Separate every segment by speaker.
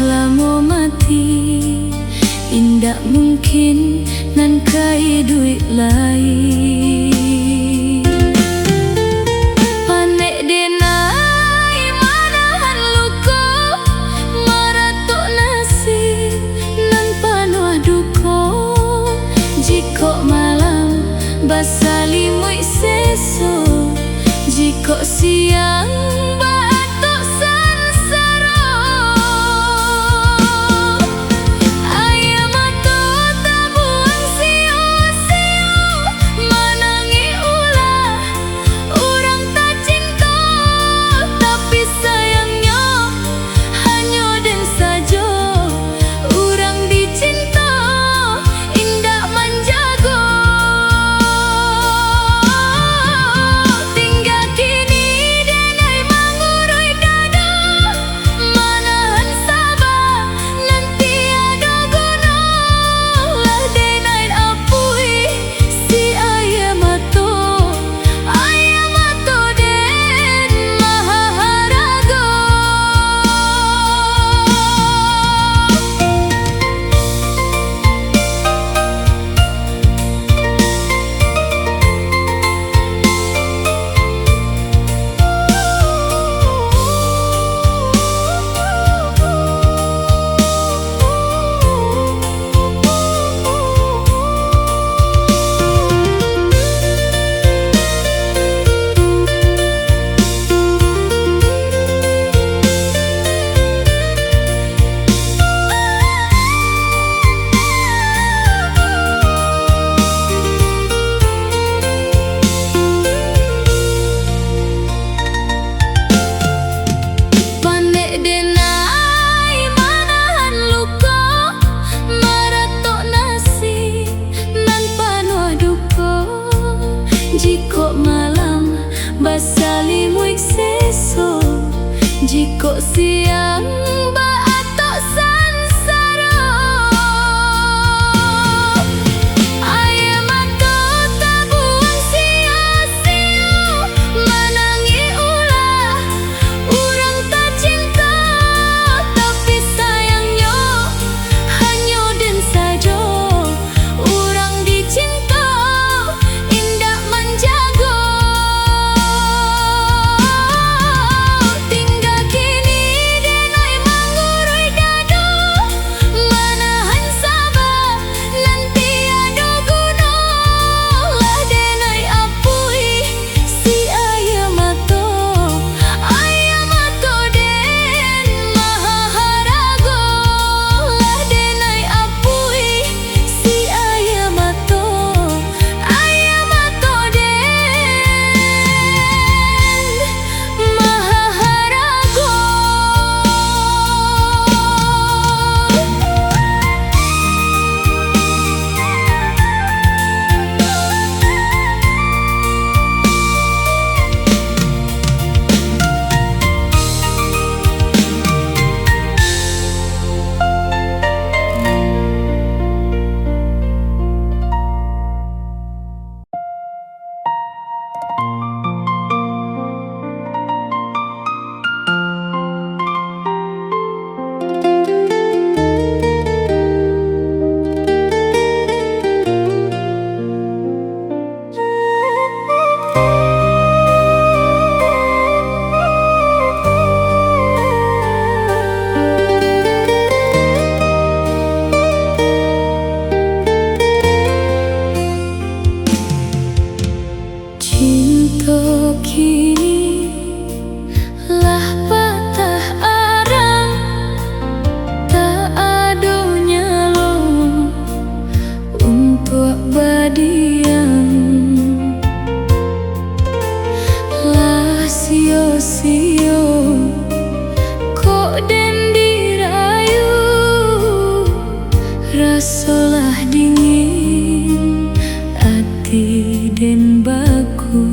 Speaker 1: lamo mati, indak mungkin nan kai duit lain. Panek denai manahan luko, maratuk nasib nan panuh duko. Jiko malam basalimuik seso, jiko siang basalimuik seso, jiko siang baatok sansara. Aye mato tabuang sia-sia, manangi ulah urang tak cinta, tapi sayangnya hanya den saja urang dicinta, indak menjaga. Kini lah patah arang, tak ada nyalo untuk badiang. Lah sio-sio kok den dirayu, rasalah dingin hati den baku.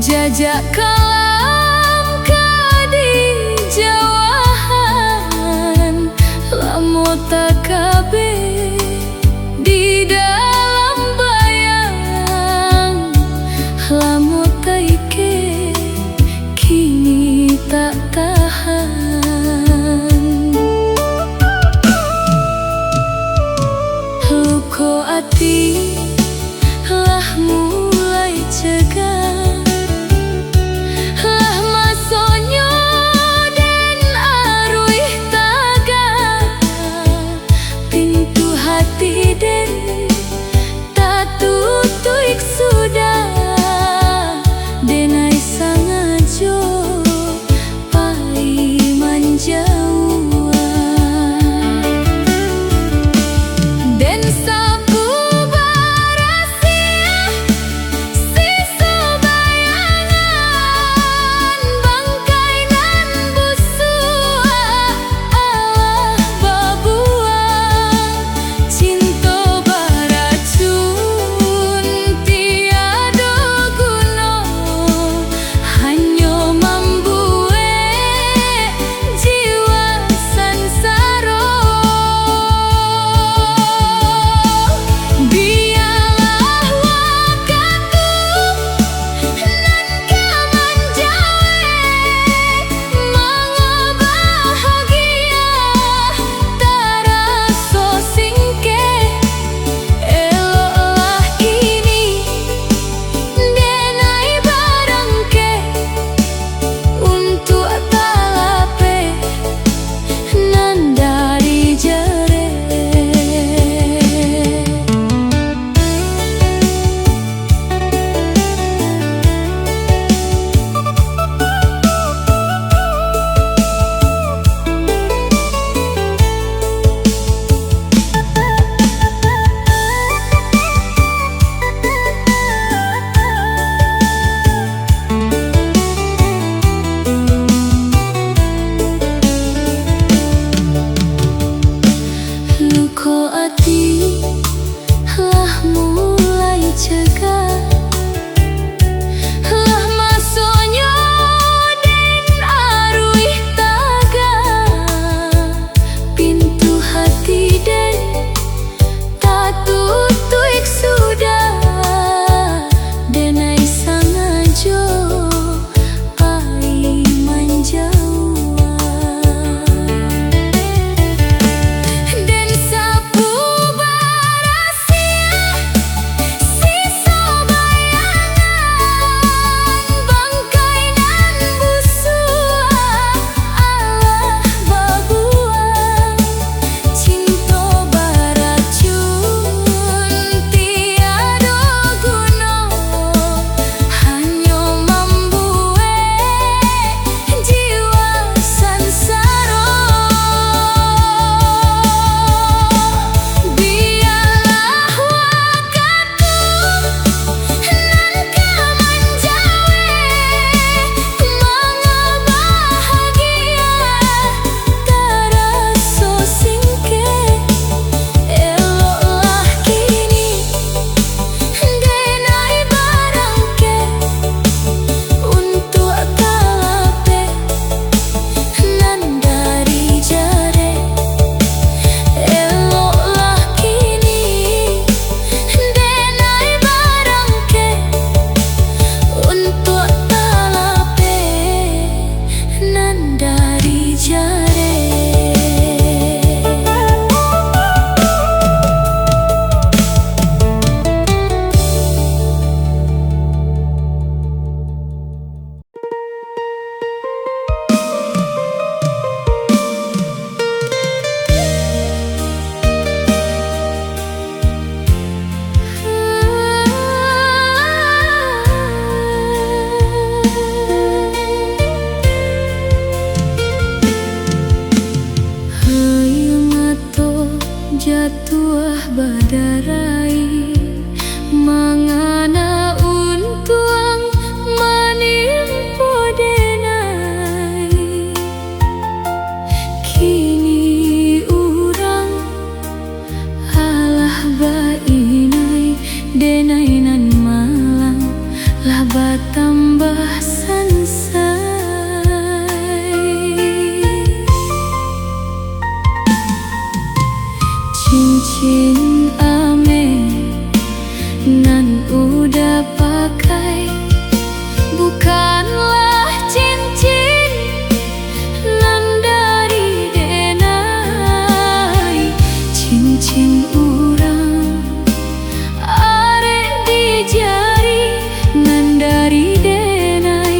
Speaker 1: jajak kalam kadi jawahan lamo takabe di dalam bayang lamo taike kini tak tahan luko ati lah mulai cegah lah masonyo den aruih taga pintu hati den tak tutup sudah denai sangajo pai manjauh den sapu barasia siso bayangan bangkai nan busua Allah babuang cinta baracun tiada guna hanya membue jiwa sansaro biarlah wakatu nan kaman jawe mengebahagia taraso singke eloklah kini denai barangke untuk talape nan dari jare luko ati lah mulai cegah lah masonyo den aruih taga pintu hati den tak tutup sudah denai sangajo pai manjauh den sapu barasia siso bayangan bangkai nan busua Allah babuang cinta baracun tiada guna hanya membue jiwa sansaro biarlah wakatu nan kaman jawe mengebahagia taraso singke eloklah kini denai barangke untuk talape nan dari jare eloklah kini denai barangke untuk talape nan dari jare hayang ato jatuh badarai mangana untuang manimpo denai kini urang alah bainai denai nan malang lah batam tambah sansai. Cincin ame nan udah pakai bukanlah cincin nan dari denai. Cincin urang arek di jari nan dari denai.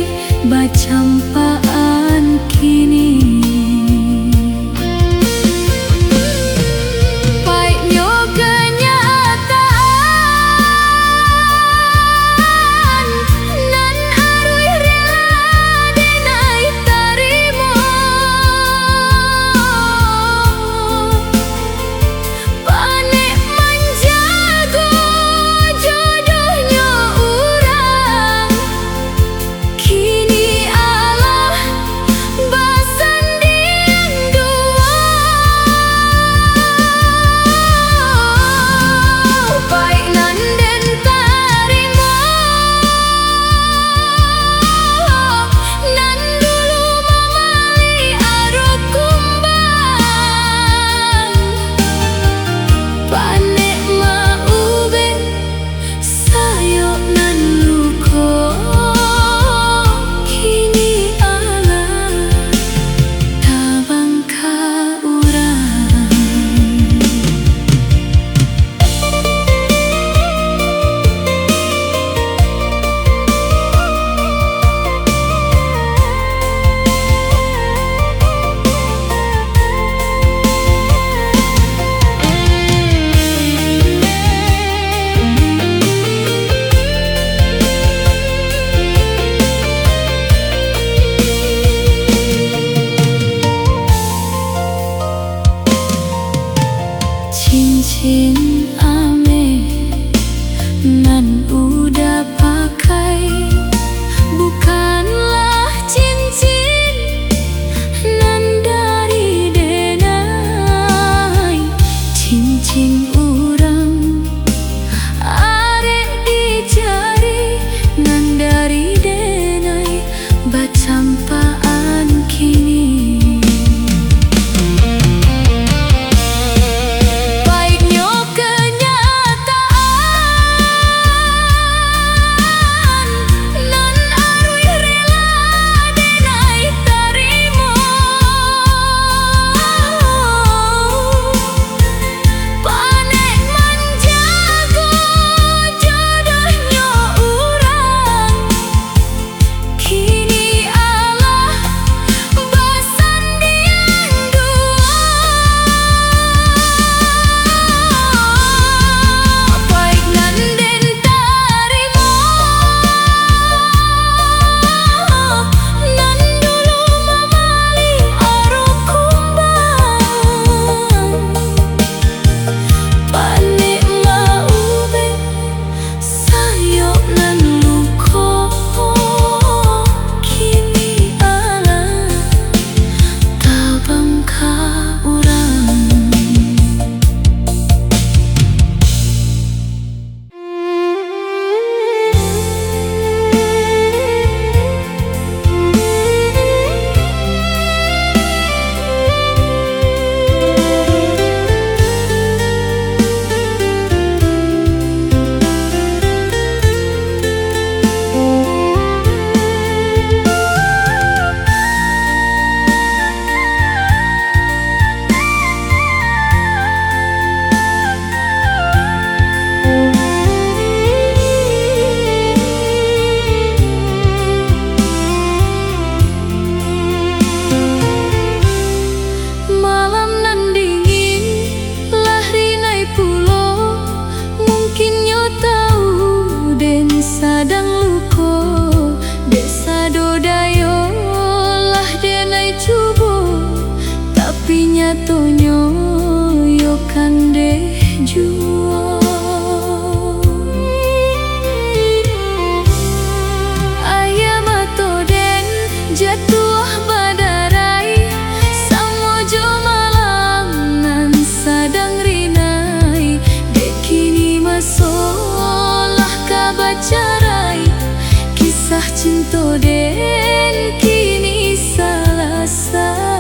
Speaker 1: cinta den kini selesai.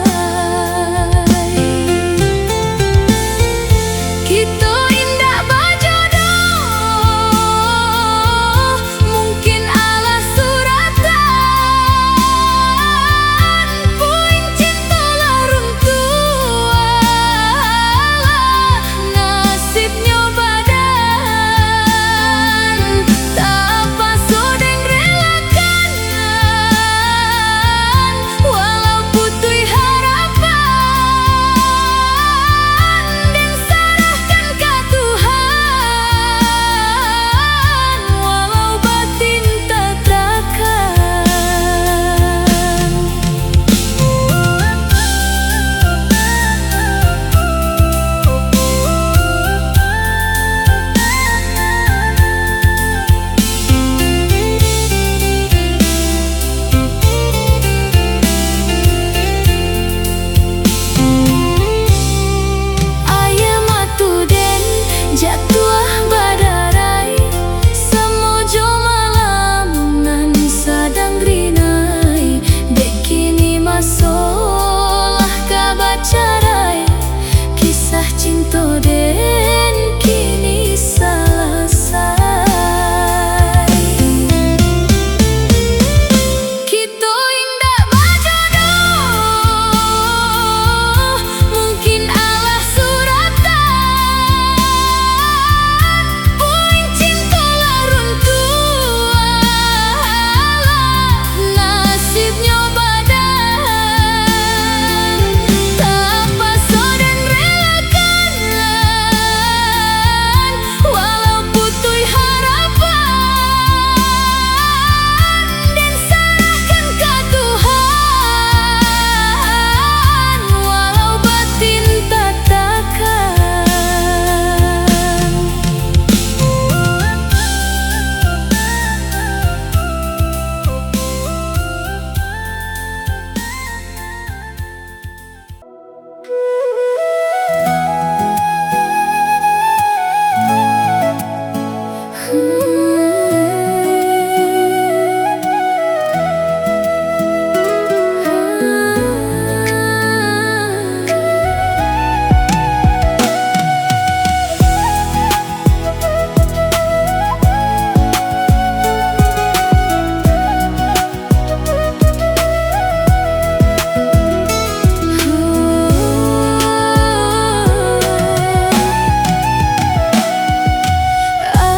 Speaker 1: Kita indah berjodoh, mungkin ala suratan, puing cinta larung tua, nasibnya badan, tak apa sodeng relakan, walau putui harapan, dan serahkan ke Tuhan, walau batin tak ayah matu den jatuh badarai, semojo malam nan sadang rinai, dek kini masalah kabacarai, kisah cinta den kini selesai. Kita indah berjodoh, mungkin ala suratan, puing cinta larung tua, nasibnya badan, tak apa sodeng relakan, walau putui harapan, dan serahkan ke Tuhan, walau batin tak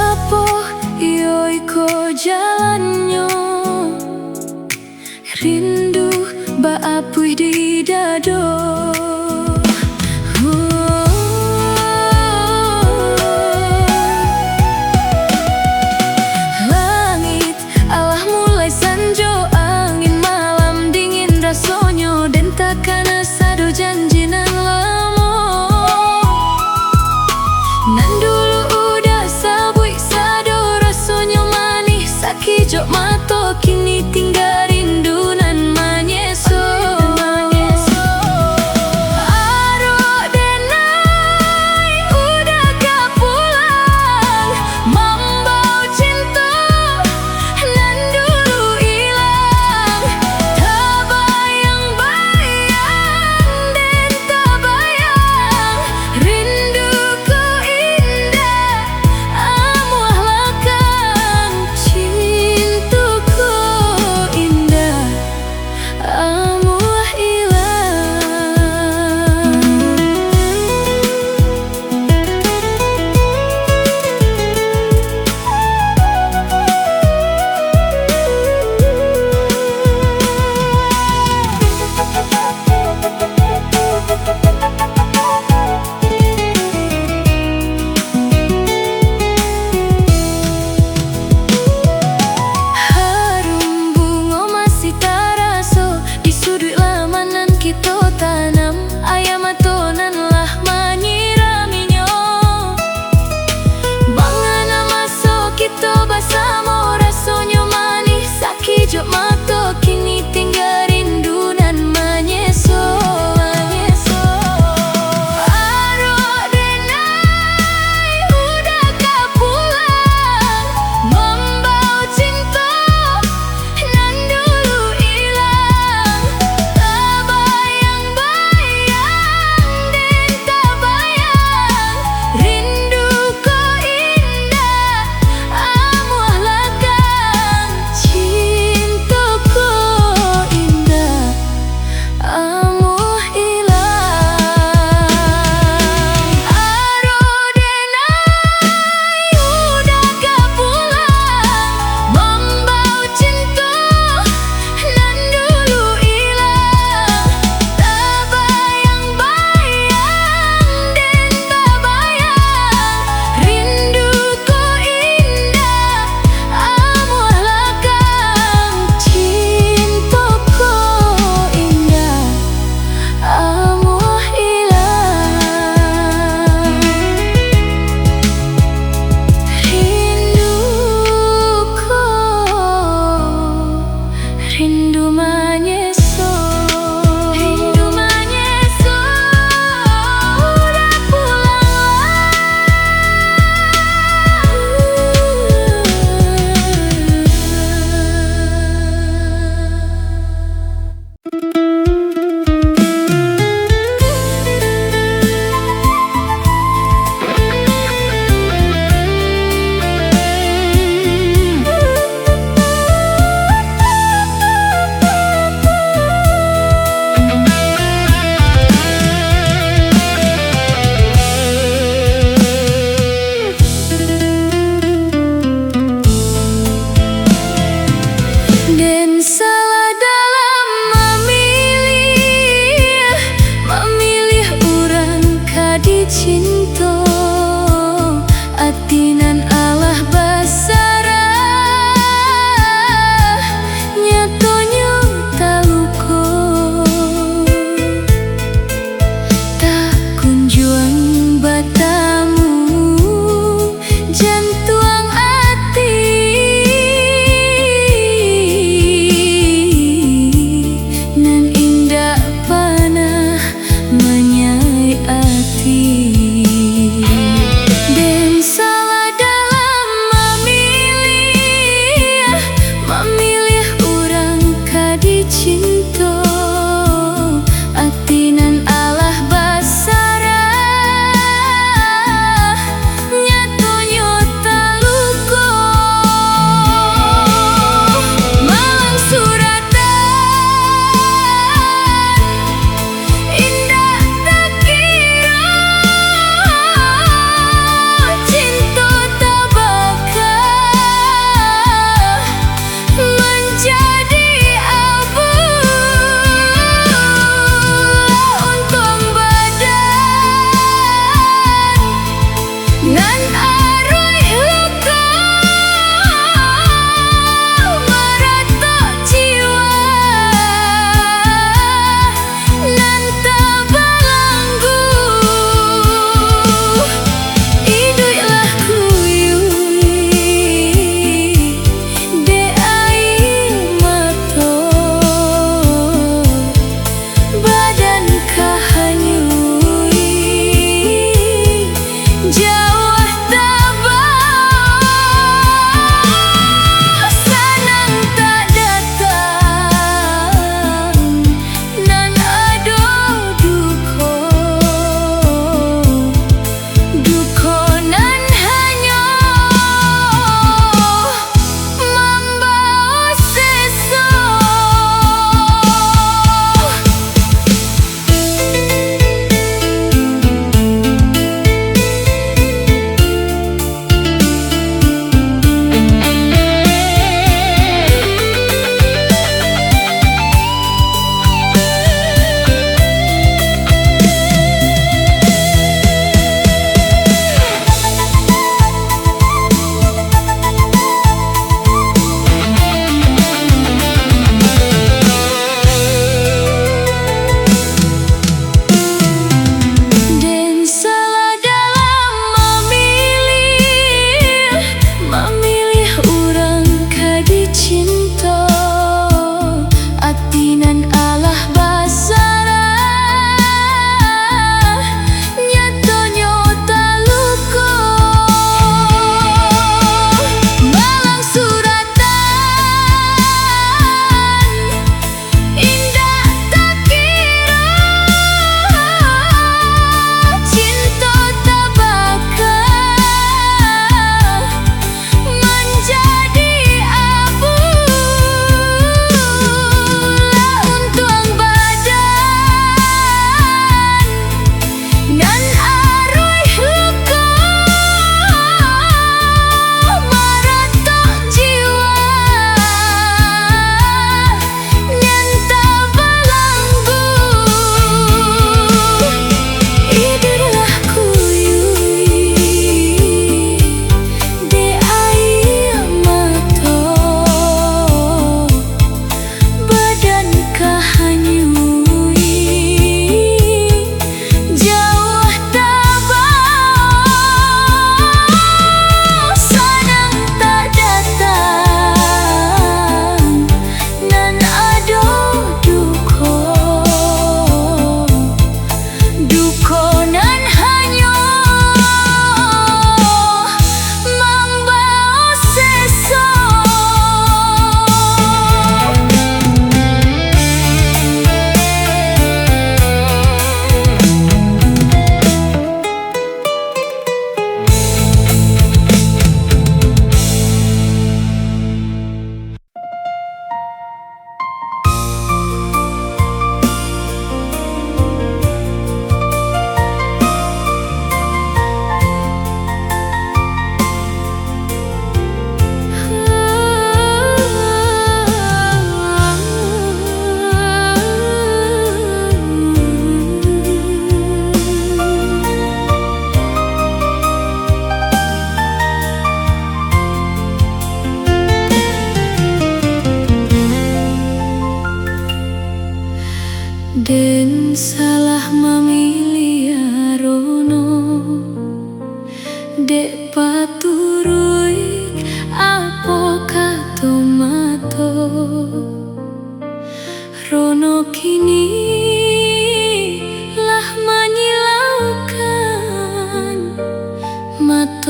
Speaker 1: apa yo iko jalannya, rindu baapuy di dado. Langit Allah mulai sanjo, angin malam dingin rasonyo, dan takkan sado janji nan lamo, nan dulu udah sabui sado rasonyo manis, sakijo mato kini tinggal rindu nan manyeso. Aro denai udah gak pulang, mambau cinta nan dulu hilang, tak bayang-bayang dan tak bayang, rinduku indah amuah lakang, cintuku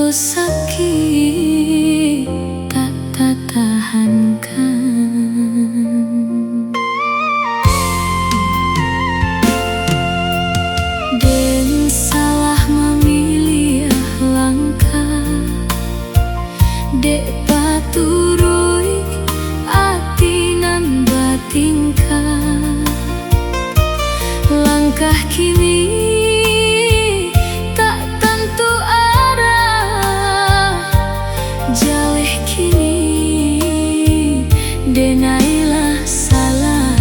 Speaker 1: sakit tak tahankan. Den salah memilih langkah, dek paturui ati nan batingkah. Langkah kini tak tentu arah, jaleh kini denailah salah.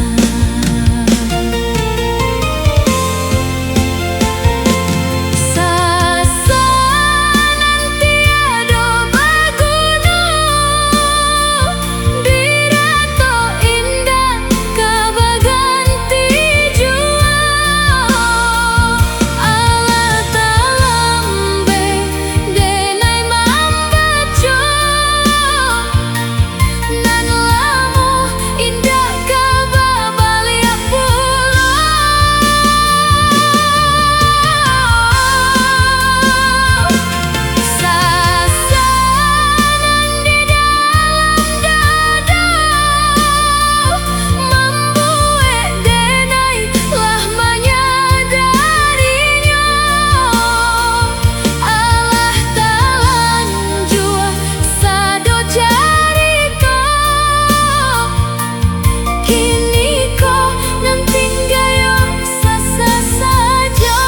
Speaker 1: Sasanan tiada berguna, dirato indah kabaganti jua. Allah talambe denai mambaco, nan lamu indah kababalia pulo. Sasanan di dalam dada, membuat denai lah menyadarinya. Allah talan jua sado carito, kini ko nan tinggayo sasa saja.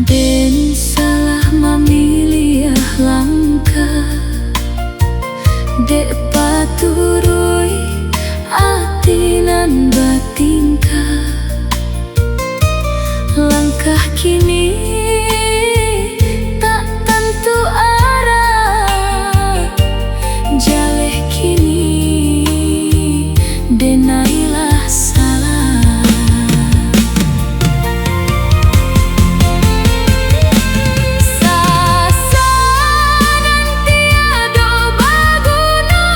Speaker 1: Den salah memilih langkah, dek paturui ati nan batingkah. Langkah kini tak tentu arah, jaleh kini denailah salah. Sasanan tiada berguna,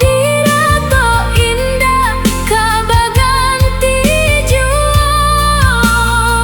Speaker 1: dirato indah kabaganti jua.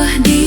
Speaker 1: buah di